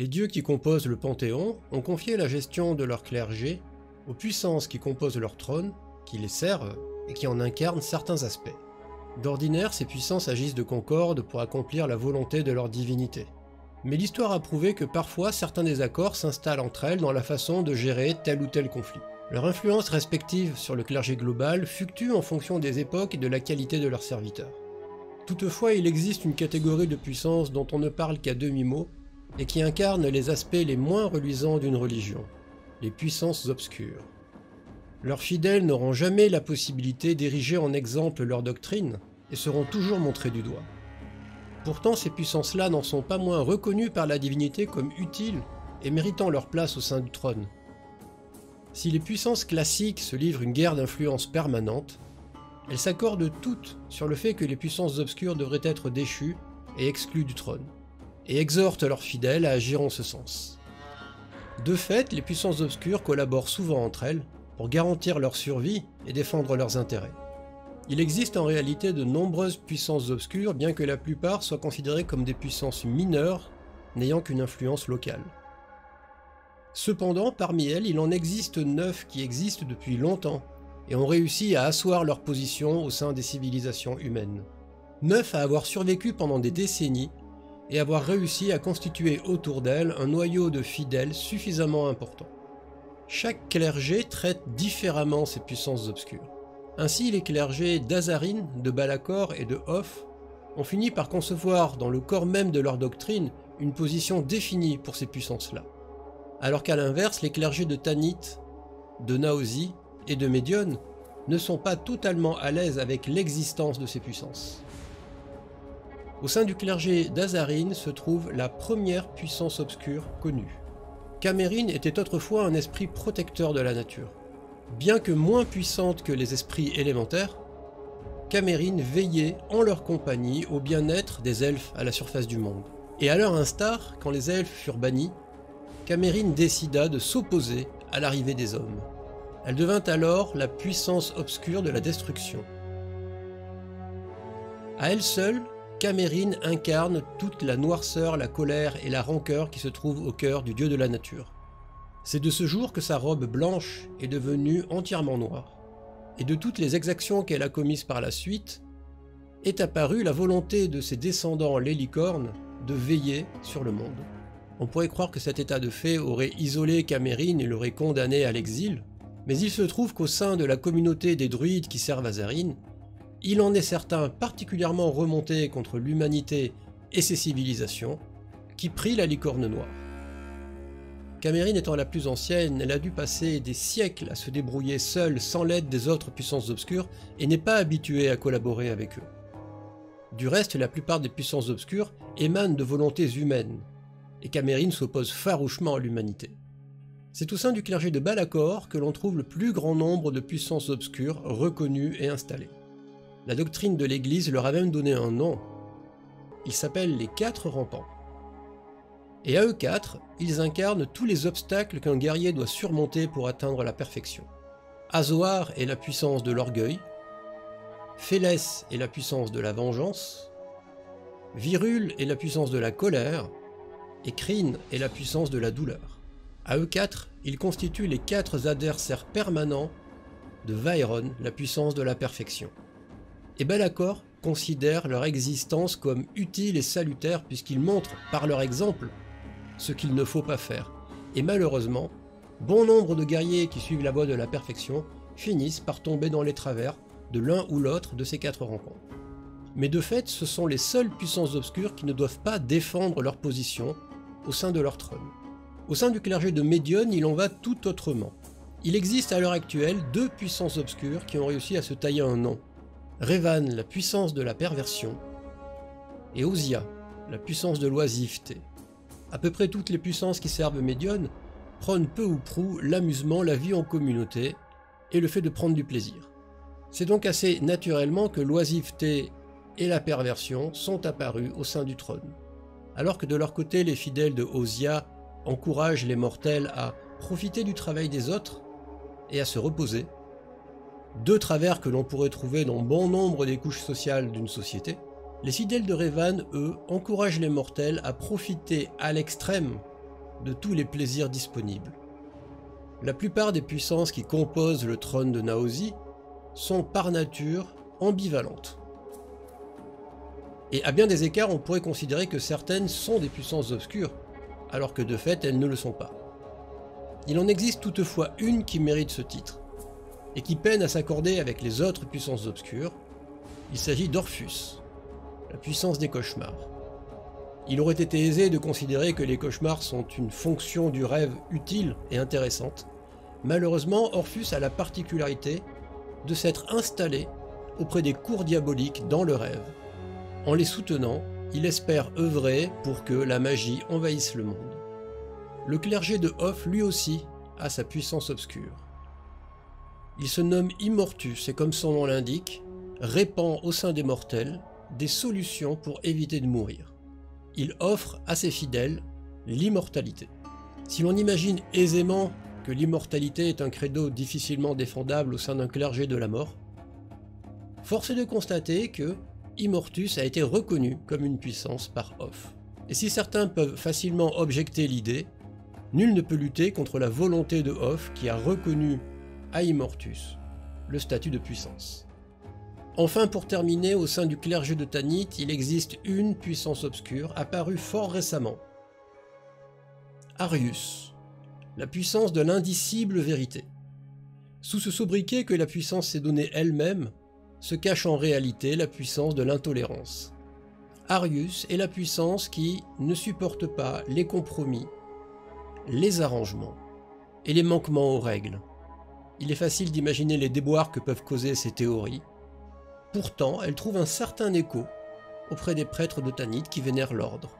Les dieux qui composent le Panthéon ont confié la gestion de leur clergé aux puissances qui composent leur trône, qui les servent et qui en incarnent certains aspects. D'ordinaire, ces puissances agissent de concorde pour accomplir la volonté de leur divinité. Mais l'histoire a prouvé que parfois certains désaccords s'installent entre elles dans la façon de gérer tel ou tel conflit. Leur influence respective sur le clergé global fluctue en fonction des époques et de la qualité de leurs serviteurs. Toutefois, il existe une catégorie de puissances dont on ne parle qu'à demi-mot et qui incarnent les aspects les moins reluisants d'une religion, les puissances obscures. Leurs fidèles n'auront jamais la possibilité d'ériger en exemple leur doctrine et seront toujours montrés du doigt. Pourtant, ces puissances-là n'en sont pas moins reconnues par la divinité comme utiles et méritant leur place au sein du trône. Si les puissances classiques se livrent une guerre d'influence permanente, elles s'accordent toutes sur le fait que les puissances obscures devraient être déchues et exclues du trône, et exhortent leurs fidèles à agir en ce sens. De fait, les puissances obscures collaborent souvent entre elles pour garantir leur survie et défendre leurs intérêts. Il existe en réalité de nombreuses puissances obscures, bien que la plupart soient considérées comme des puissances mineures, n'ayant qu'une influence locale. Cependant, parmi elles, il en existe 9 qui existent depuis longtemps, et ont réussi à asseoir leur position au sein des civilisations humaines. 9 à avoir survécu pendant des décennies, et avoir réussi à constituer autour d'elles un noyau de fidèles suffisamment important. Chaque clergé traite différemment ces puissances obscures. Ainsi, les clergés d'Azarine, de Balakor et de Hoth ont fini par concevoir dans le corps même de leur doctrine une position définie pour ces puissances-là. Alors qu'à l'inverse, les clergés de Tanit, de Naosi et de Médione ne sont pas totalement à l'aise avec l'existence de ces puissances. Au sein du clergé d'Azarine se trouve la première puissance obscure connue. Camérine était autrefois un esprit protecteur de la nature. Bien que moins puissante que les esprits élémentaires, Camérine veillait en leur compagnie au bien-être des elfes à la surface du monde. Et à leur instar, quand les elfes furent bannis, Camérine décida de s'opposer à l'arrivée des hommes. Elle devint alors la puissance obscure de la destruction. À elle seule, Camérine incarne toute la noirceur, la colère et la rancœur qui se trouvent au cœur du dieu de la nature. C'est de ce jour que sa robe blanche est devenue entièrement noire. Et de toutes les exactions qu'elle a commises par la suite, est apparue la volonté de ses descendants les licornes de veiller sur le monde. On pourrait croire que cet état de fait aurait isolé Camérine et l'aurait condamné à l'exil, mais il se trouve qu'au sein de la communauté des druides qui servent Azarine, il en est certains particulièrement remontés contre l'humanité et ses civilisations, qui prient la licorne noire. Camérine étant la plus ancienne, elle a dû passer des siècles à se débrouiller seule sans l'aide des autres puissances obscures et n'est pas habituée à collaborer avec eux. Du reste, la plupart des puissances obscures émanent de volontés humaines, et Camérine s'oppose farouchement à l'humanité. C'est au sein du clergé de Balakor que l'on trouve le plus grand nombre de puissances obscures reconnues et installées. La doctrine de l'Église leur a même donné un nom. Ils s'appellent les 4 rampants. Et à eux 4, ils incarnent tous les obstacles qu'un guerrier doit surmonter pour atteindre la perfection. Azoar est la puissance de l'orgueil, Félès est la puissance de la vengeance, Virul est la puissance de la colère, et Kryn est la puissance de la douleur. À eux 4, ils constituent les 4 adversaires permanents de Vaeron, la puissance de la perfection. Et Balakor considère leur existence comme utile et salutaire puisqu'ils montrent, par leur exemple, ce qu'il ne faut pas faire. Et malheureusement, bon nombre de guerriers qui suivent la voie de la perfection finissent par tomber dans les travers de l'un ou l'autre de ces 4 rencontres. Mais de fait, ce sont les seules puissances obscures qui ne doivent pas défendre leur position au sein de leur trône. Au sein du clergé de Médione, il en va tout autrement. Il existe à l'heure actuelle 2 puissances obscures qui ont réussi à se tailler un nom. Revan, la puissance de la perversion, et Ozia, la puissance de l'oisiveté. À peu près toutes les puissances qui servent Médione prônent peu ou prou l'amusement, la vie en communauté et le fait de prendre du plaisir. C'est donc assez naturellement que l'oisiveté et la perversion sont apparus au sein du trône. Alors que de leur côté, les fidèles de Ozia encouragent les mortels à profiter du travail des autres et à se reposer, 2 travers que l'on pourrait trouver dans bon nombre des couches sociales d'une société, les fidèles de Revan, eux, encouragent les mortels à profiter à l'extrême de tous les plaisirs disponibles. La plupart des puissances qui composent le trône de Naosi sont par nature ambivalentes. Et à bien des écarts, on pourrait considérer que certaines sont des puissances obscures, alors que de fait, elles ne le sont pas. Il en existe toutefois une qui mérite ce titre, et qui peine à s'accorder avec les autres puissances obscures. Il s'agit d'Orphus, la puissance des cauchemars. Il aurait été aisé de considérer que les cauchemars sont une fonction du rêve utile et intéressante. Malheureusement, Orphus a la particularité de s'être installé auprès des cours diaboliques dans le rêve. En les soutenant, il espère œuvrer pour que la magie envahisse le monde. Le clergé de Hoth, lui aussi, a sa puissance obscure. Il se nomme Immortus et, comme son nom l'indique, répand au sein des mortels des solutions pour éviter de mourir. Il offre à ses fidèles l'immortalité. Si l'on imagine aisément que l'immortalité est un credo difficilement défendable au sein d'un clergé de la mort, force est de constater que Immortus a été reconnu comme une puissance par Hoth. Et si certains peuvent facilement objecter l'idée, nul ne peut lutter contre la volonté de Hoth qui a reconnu à Immortus le statut de puissance. Enfin, pour terminer, au sein du clergé de Tanith, il existe une puissance obscure apparue fort récemment. Arius, la puissance de l'indicible vérité. Sous ce sobriquet que la puissance s'est donnée elle-même, se cache en réalité la puissance de l'intolérance. Arius est la puissance qui ne supporte pas les compromis, les arrangements et les manquements aux règles. Il est facile d'imaginer les déboires que peuvent causer ces théories. Pourtant, elles trouvent un certain écho auprès des prêtres de Tanith qui vénèrent l'ordre.